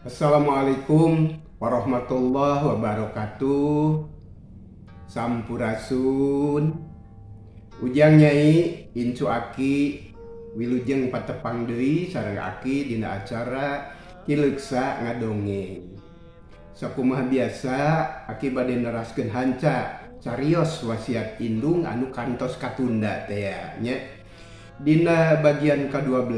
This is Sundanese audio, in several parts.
Assalamualaikum warahmatullahi wabarakatuh. Sampurasun. Ujang Nyai Incu Aki wilujeng patepang deui sareng Aki dina acara Kileuksa Ngadongeng. Sakumaha biasa Aki bade neraskeun hanca carios wasiat indung anu kantos katunda teh nya. Dina bagian ke-12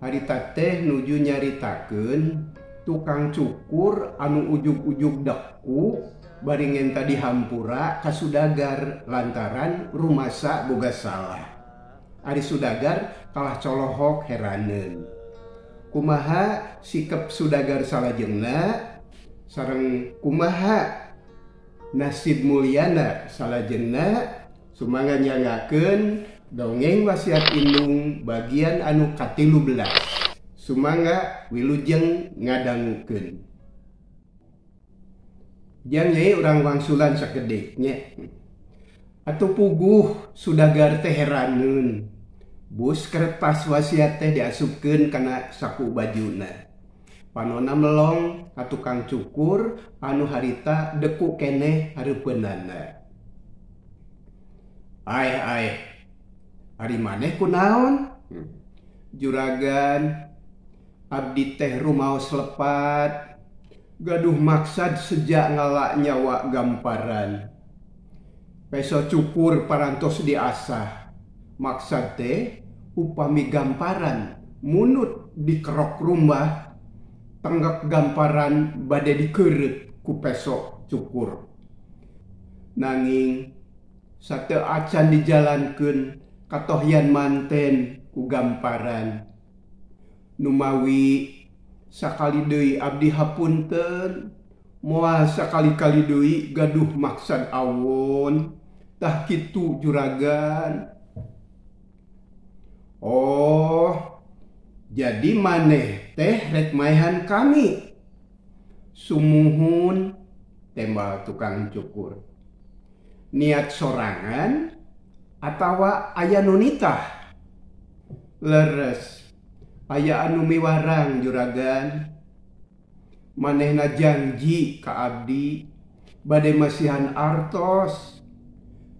harita teh nuju nyaritakeun tukang cukur anu ujug-ujug deku bari ngenta dihampura ka Sudagar lantaran rumasa boga salah. Ari Sudagar kalah colohok heraneun. Kumaha sikep Sudagar salajengna sareng kumaha nasib mulyana salajengna sumangga nyangakeun dongeng wasiat indung bagian anu ka-13. Sumangga wilujeng ngadangukeun. Jang Nyai urang wangsulan sakedek nya. Atuh puguh Sudagar teh heraneun. Bus kertas wasiat teh diasupkeun kana saku bajuna. Panonna melong ka tukang cukur anu harita deku keneh hareupeunana. Ai ari maneh kunaon? Juragan, abdi teh rumaos lepat, gaduh maksad sejak ngalak nyawa gamparan. Peso cukur parantos diasah, maksad teh upami gamparan munut dikerok rumah, tenggak gamparan bade dikeureut ku peso cukur. Nanging sateu acan dijalankeun katohyan manten ku gamparan. Numawi sakali deui abdi hapunten, moal sakali-kali deui gaduh maksad awon. Tah kitu juragan. Oh, jadi maneh teh rek maehan kami. Sumuhun, tembal tukang cukur. Niat sorangan atawa aya nu nitah? Leres, aya anu miwarang juragan. Manehna janji ka abdi bade masihan artos,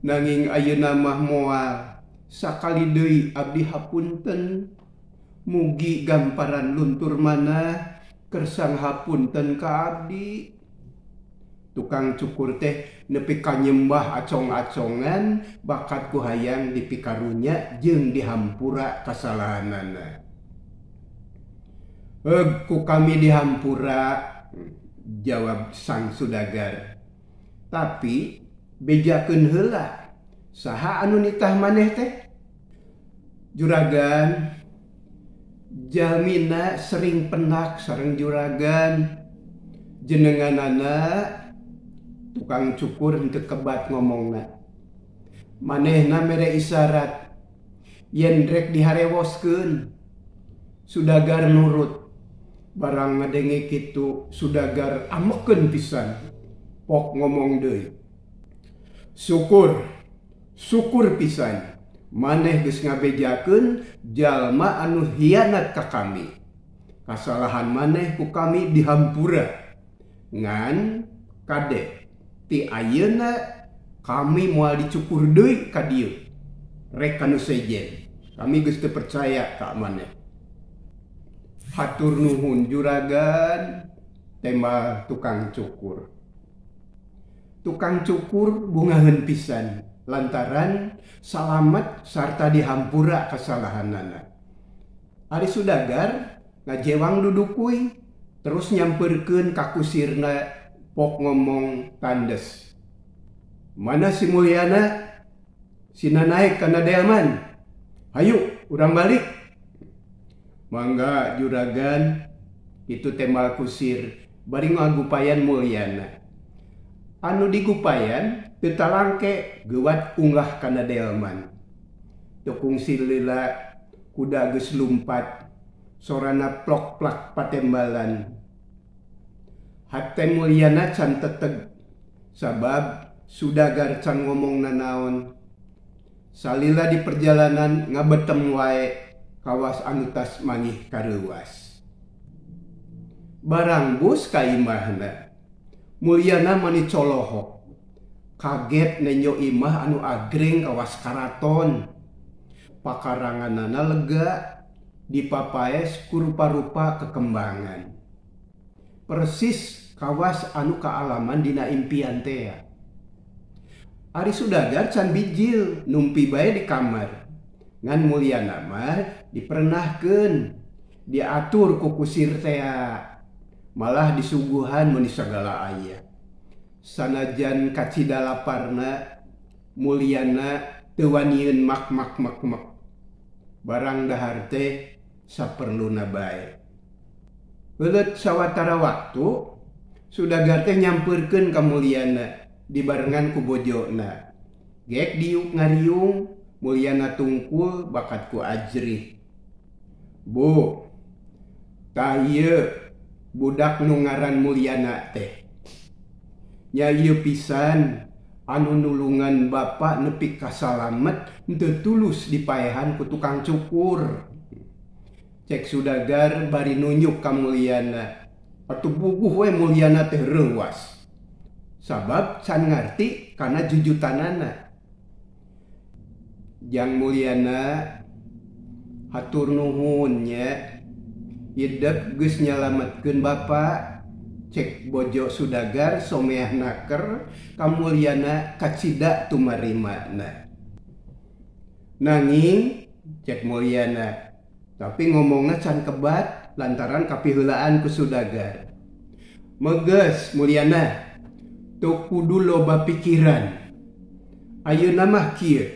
nanging ayeuna mah moal sakali deui abdi hapunten, mugi gamparan luntur manah kersang hapunten ka abdi. Tukang cukur teh nepi ka nyembah acong-acongan bakat ku hayang dipikarunya jeung dihampura kasalahanana. Ku kami dihampura, jawab sang Sudagar. Tapi bejakeun heula, saha anu nitah maneh teh? Juragan, jalmina sering penak sareng juragan. Jenenganana tukang cukur henteu kebat ngomongna. Manehna mere isyarat yen rek diharewoskeun. Sudagar nurut. Barang ngadenge kitu Sudagar amekeun pisan. Pok ngomong deui. Syukur pisan. Maneh geus ngabejakeun jalma anu hianat ka kami. Kasalahan maneh ku kami dihampura. Ngan kade ti ayeuna kami moal dicukur deui ka dieu. Rek kanu sejen. Kami geus teu percaya ka maneh. Hatur nuhun juragan, tembal tukang cukur. Tukang cukur bungaheun pisan lantaran salamet sarta dihampura kasalahanana. Ari Sudagar ngajewang dudukui terus nyampeurkeun ka kusirna pok ngomong tandes. Mana si mulyana? Sina naik kana delman. Hayu, urang balik. Mangga juragan, itu tembal kusir bari ngagupayan mulyana. Anu digupayan teu talangke geuwat unggah kana delman. Tukung silila kuda geus lumpat, sorana plok-plak patembalan. Hate mulyana can teteg sabab Sudagar can ngomong nanaon. Salila di perjalanan ngabetem wae kawas anu tas manih kareuwas. Barang bus ka imahna. Mulyana mani colohok. Kaget nenyo imah anu agreng kawas karaton. Pakaranganana lega, dipapaes ku rupa-rupa kekembangan. Persis kawas anu kaalaman dina impian tea. Ari Sudagar can bijil numpi bae di kamar. Ngan Mulyana mah dipernahkeun, diatur ku kusir tea. Malah disuguhan mun sagala aya. Sanajan kacida laparna, Mulyana teu wanieun mak. Barang dahar teh saperluna bae. Heuleut sawatara waktu Sudagar teh nyampeurkeun ka Mulyana dibarengan ku bojona. Gek diuk ngariung, Mulyana tungkul bakat ku ajrih. Bu, tah ieu budak nu ngaran Mulyana teh. Nya ieu pisan anu nulungan Bapak nepi ka salamet henteu tulus dipaehan ku tukang cukur. Cek Sudagar bari nunjuk ka Mulyana. Atuh buguh we Mulyana teh reuwas. Sabab can ngarti kana jujutanana. Jang Mulyana hatur nuhun nya. Idep geus nyalametkeun Bapak. Cek bojo Sudagar someah naker ka Mulyana kacida tumarimana. Nanging cek Mulyana, tapi ngomongna can kebat lantaran kapiheulaan ku Sudagar. Meges Mulyana, teu kudu loba pikiran. Ayeuna mah kieu,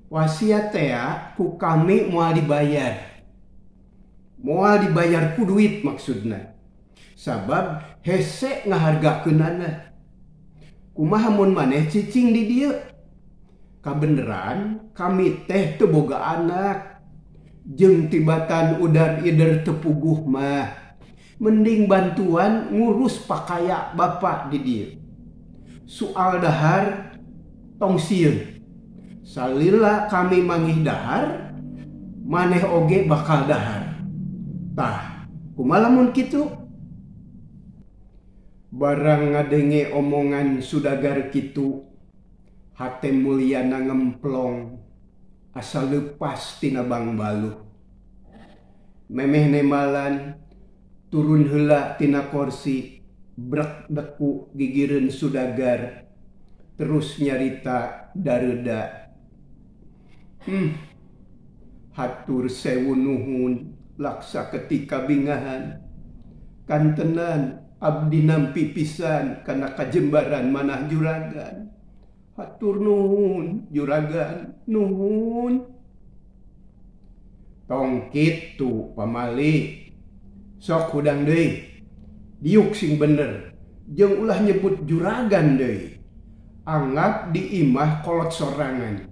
wasiat tea ku kami moal dibayar. Moal dibayar ku duit maksudna. Sabab hese ngahargakeunana. Kumaha mun maneh cicing di dieu? Kabeneran kami teh teu boga anak. Jeung tibatan udar ider tepuguh mah. Mending bantuan ngurus pakaya Bapak di dieu. Soal dahar tong sieun. Salila kami mangih dahar, maneh oge bakal dahar. Tah, kumaha lamun kitu? Barang ngadenge omongan Sudagar kitu, hate Mulyana ngemplong, asa leupas tina bang baluh. Memeh nemalan, turun heula tina kursi, brek deku gigireun Sudagar, terus nyarita dareuda. Hatur sewu nuhun, laksa ketika bingahan. Kantenan abdi nampi pisan kana kajembaran manah juragan. Hatur nuhun juragan, nuhun. Tong kitu pamali. Sok hudang deui. Diuk sing bener. Jeung ulah nyebut juragan deui. Anggap di imah kolot sorangan.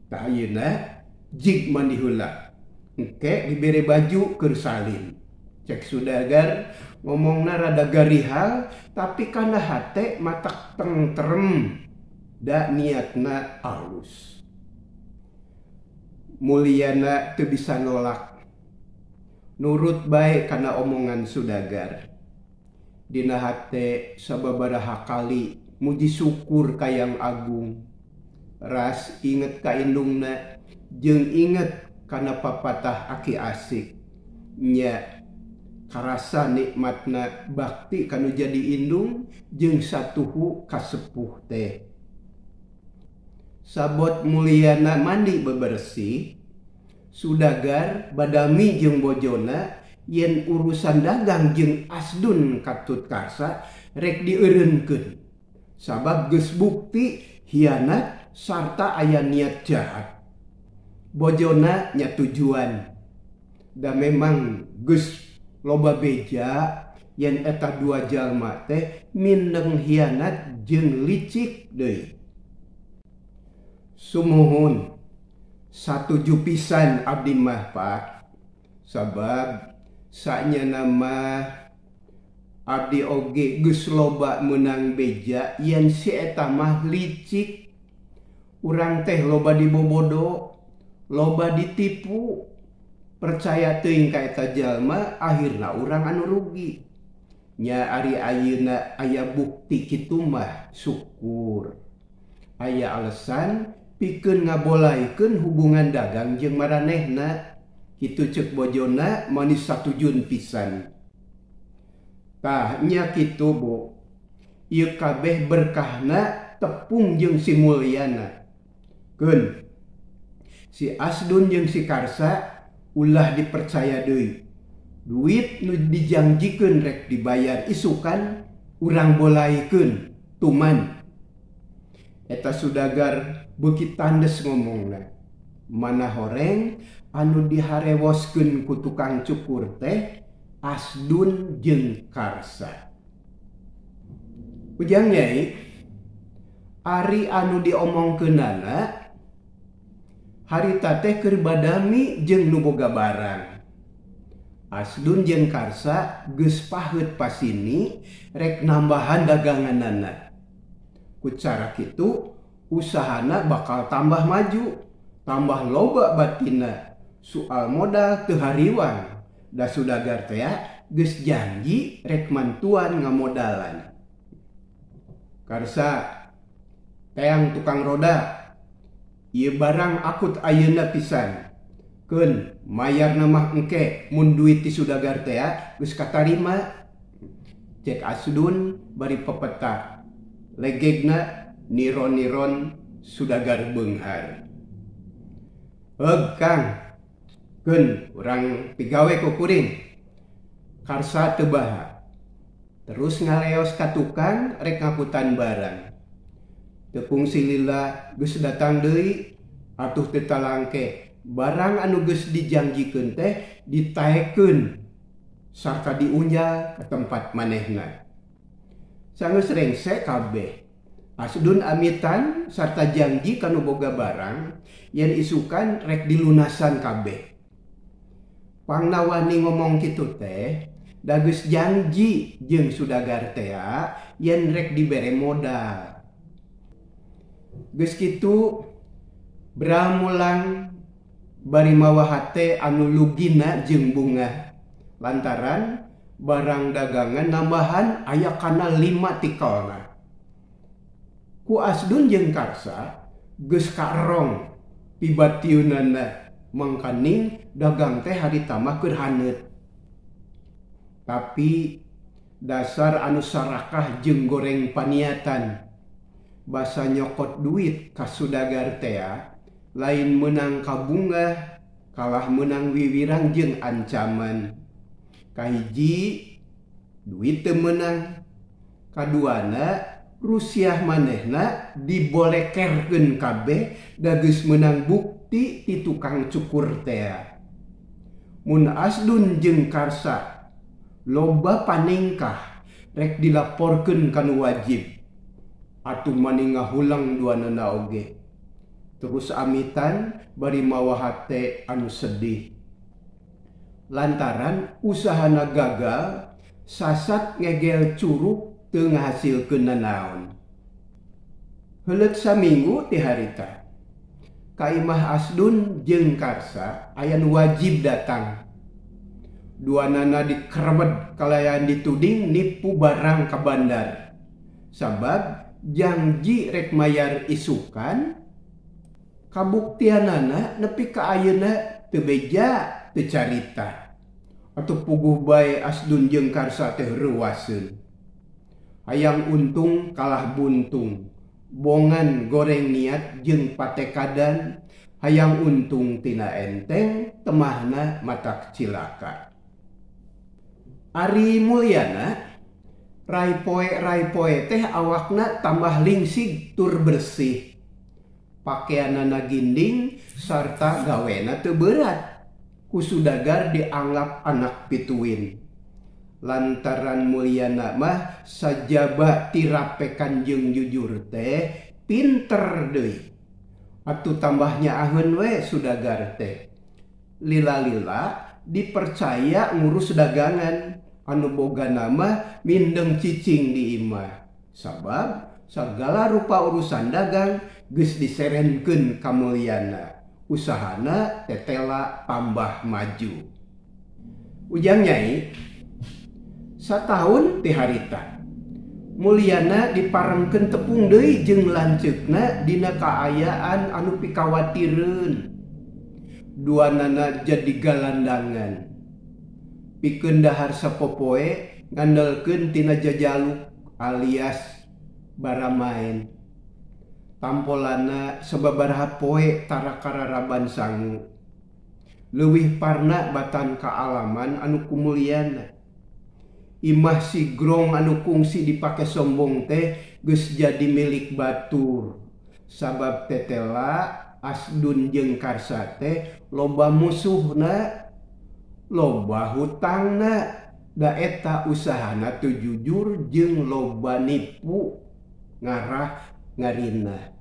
Tah ayeuna jig mandi heula. Engke dibere baju keur salin. Cek Sudagar ngomongna rada garihal tapi kana hate matak tentrem. Da niatna alus. Mulyana teu bisa nolak. Nurut bae kana omongan Sudagar. Dina hate sababaraha kali muji syukur ka Yang Agung. Ras inget ka indungna jeung inget kana papatah Aki Asik. Nya karasa nikmatna bakti kanu jadi indung jeung satuhu kasepuh teh. Sabot Mulyana mandi bebersih, Sudagar badami jeung bojona yen urusan dagang jeung asdun katut kasa rek dieureunkeun. Sabab geus bukti hianat sarta aya niat jahat. Bojona nya tujuan. Da memang geus loba beja yen eta dua jalma teh mindeng hianat jeung licik deui. Sumuhun satuju pisan abdi mah Pak. Sabab sanyana mah abdi oge geus loba meunang beja yen si eta mah licik. Urang teh loba dibobodo, loba ditipu. percaya teuing ka eta jalma akhirna urang anu rugi. Nya ari ayeuna aya bukti kitu mah syukur. Aya alasan pikeun ngabolaikeun hubungan dagang jeung maranehna. Kitu ceuk bojona manis satujun pisan. Tah nya kitu Bu. Ieu kabeh berkahna tepung jeung si mulyana. Keun. Si Asdun jeung si Karsa ulah dipercaya deui. Duit nu dijanjikeun rek dibayar isukan urang bolaikeun tuman. Eta sudagar beuki tandes ngomongna. Mana horeng anu diharewoskeun ku tukang cukur teh Asdun jeung Karsa. Ujang Nyai, ari anu diomongkeunana harita teh keur badami jeung nu boga barang. Asdun jeung Karsa geus paheut pasini rek nambahan daganganana. Ku cara kitu usahana bakal tambah maju, tambah loba batina. Soal modal teu hariwang. Da sudagar teh geus janji rek mantuan ngamodalan. Karsa, teang tukang roda. Ieu barang akut ayeuna pisan. Keun, mayarna mah engke mun duit ti sudagar teh geus katarima. Cek Asdun bari pepeta. Legegna niron-niron sudagar beunghar. Heug Kang. Keun, urang pigawe ku kuring. Karsa teu baha. Terus ngaleos ka tukang rek ngakutan barang. Tepung silila geus datang deui atuh teu talangke. Barang anu geus dijanjikeun teh ditaekeun sarta diunjal ka tempat manehna. Sanggeus rengse kabeh. Asdun amitan sarta janji kanu boga barang yen isukan rek dilunasan kabeh. Pangnawani ngomong kitu teh da geus janji jeung sudagar teh yen rek dibere modal. Geus kitu bramulang bari mawa hate anu lugina jeung bunga. Lantaran barang dagangan nambahan aya kana 5 tikolna. Ku Asdun jeung Karsa geus kaerong pibatiunana mangkaning dagang teh harita mah keur haneut. Tapi dasar anu sarakah jeung goreng paniatan. Basa nyokot duit ka sudagar teh lain menang kabunga kalah menang wiwirang jeung ancaman. Kahiji duit teu menang, kaduana rusiah manehna dibolekerkeun kabeh da geus menang bukti ti tukang cukur teh. Mun Asdun jeung Karsa loba paningkah rek dilaporkeun kanu wajib. Atuh maning ngahulang duanana oge. Terus amitan bari mawa hate anu sedih. Lantaran usahana gagal, sasat ngegel curug teu ngahasilkeun nanaon. Heuleut saminggu ti harita. Ka imah Asdun jeung Karsa aya nu wajib datang. Duanana dikerebet kalayan dituding nipu barang ka bandar. Sabab janji rek mayar isukan kabuktianana nepi ka ayeuna teu beja teu carita. Atuh puguh bae Asdun jeung Karsa teh reuaseun. Hayang untung kalah buntung. Bongan goreng niat jeung patekadan. Hayang untung tina enteng temahna matak cilaka. Ari mulyana rai poe teh awakna tambah lingsig tur bersih. Pakaianana ginding sarta gawena teu berat. Ku sudagar dianggap anak pituin. Lantaran mulyana mah sajaba tirapekan jeung jujur teh pinter deui. Atuh tambahnya aheun we sudagar teh. Lila-lila dipercaya ngurus dagangan. Anu boga nama mindeng cicing di imah. Sabab segala rupa urusan dagang geus diserenkeun ka mulyana. usahana tetela tambah maju. Ujang Nyai, satahun ti harita mulyana diparengkeun tepung deui jeung lanceukna dina kaayaan anu pikawatireun. Duanana jadi galandangan. Pikeun dahar sapopoe ngandelkeun tina jajaluk alias baramaen. Tampolana sababaraha poe tara kararaban sangu. Leuwih parna batan kaalaman anu kumulyana. Imah sigrong anu kungsi dipake sombong teh geus jadi milik batur. Sabab tetela Asdun jeung Karsa teh loba musuhna, loba hutangna, da eta usahana teu jujur jeung loba nipu ngarah ngarina.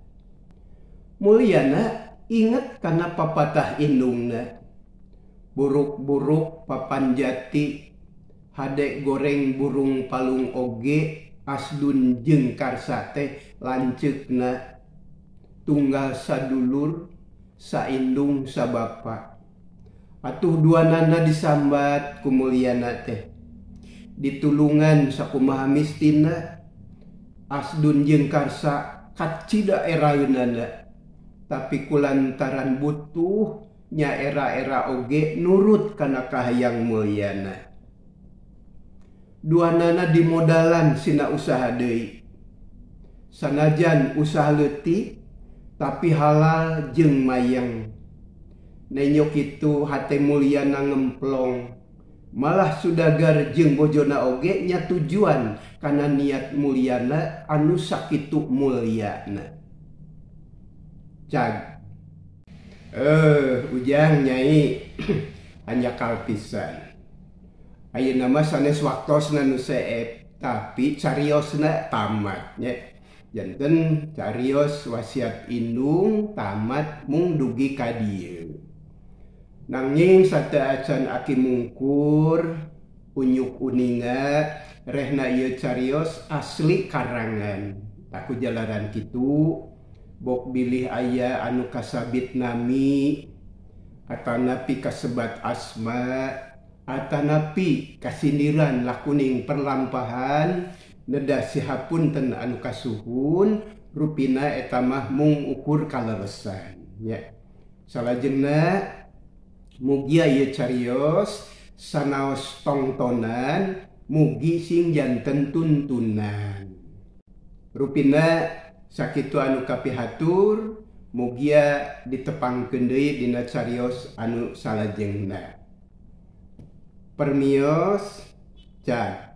Mulyana inget kana papatah indungna. Buruk-buruk papan jati, hade goreng burung palung oge, Asdun jeung Karsa teh lanceukna. Tunggal sadulur, saindung sabapa. Atuh duanana disambat ku mulyana teh. Ditulungan sakumaha mistina, Asdun jeung Karsa kacida eraeunana. Tapi kulantaran butuh nya era-era oge nurut kana kahayang mulyana. Duanana dimodalan sina usaha deui. Sanajan usaha leutik tapi halal jeung mayang. Nenyok kitu hate mulyana ngemplong. Malah sudagar jeung bojona oge nya tujuan kana niat mulyana anu sakitu mulyana. Cag. Ujang Nyai anyakal pisan. Ayeuna mah sanes waktosna nu seep, tapi cariosna tamat nya. Janten carios wasiat indung tamat mung dugi ka dieu. Nanging sateu acan aki mungkur unyuk uninga rehna ieu carios asli karangan. Taku jalaran kitu bok bilih aya anu kasabit nami, atanapi kasebat asma, atanapi kasindiran lakuning perlampahan, neda sihapunten anu kasuhun, rupina eta mah mung ukur kaleresan. Ya. Salajengna mugia ieu carios sanaos tongtonan, mugi sing janten tuntunan. Rupina sakitu anu kapihatur, mugia ditepangkeun deui dina carios anu salajengna. Permios, cag.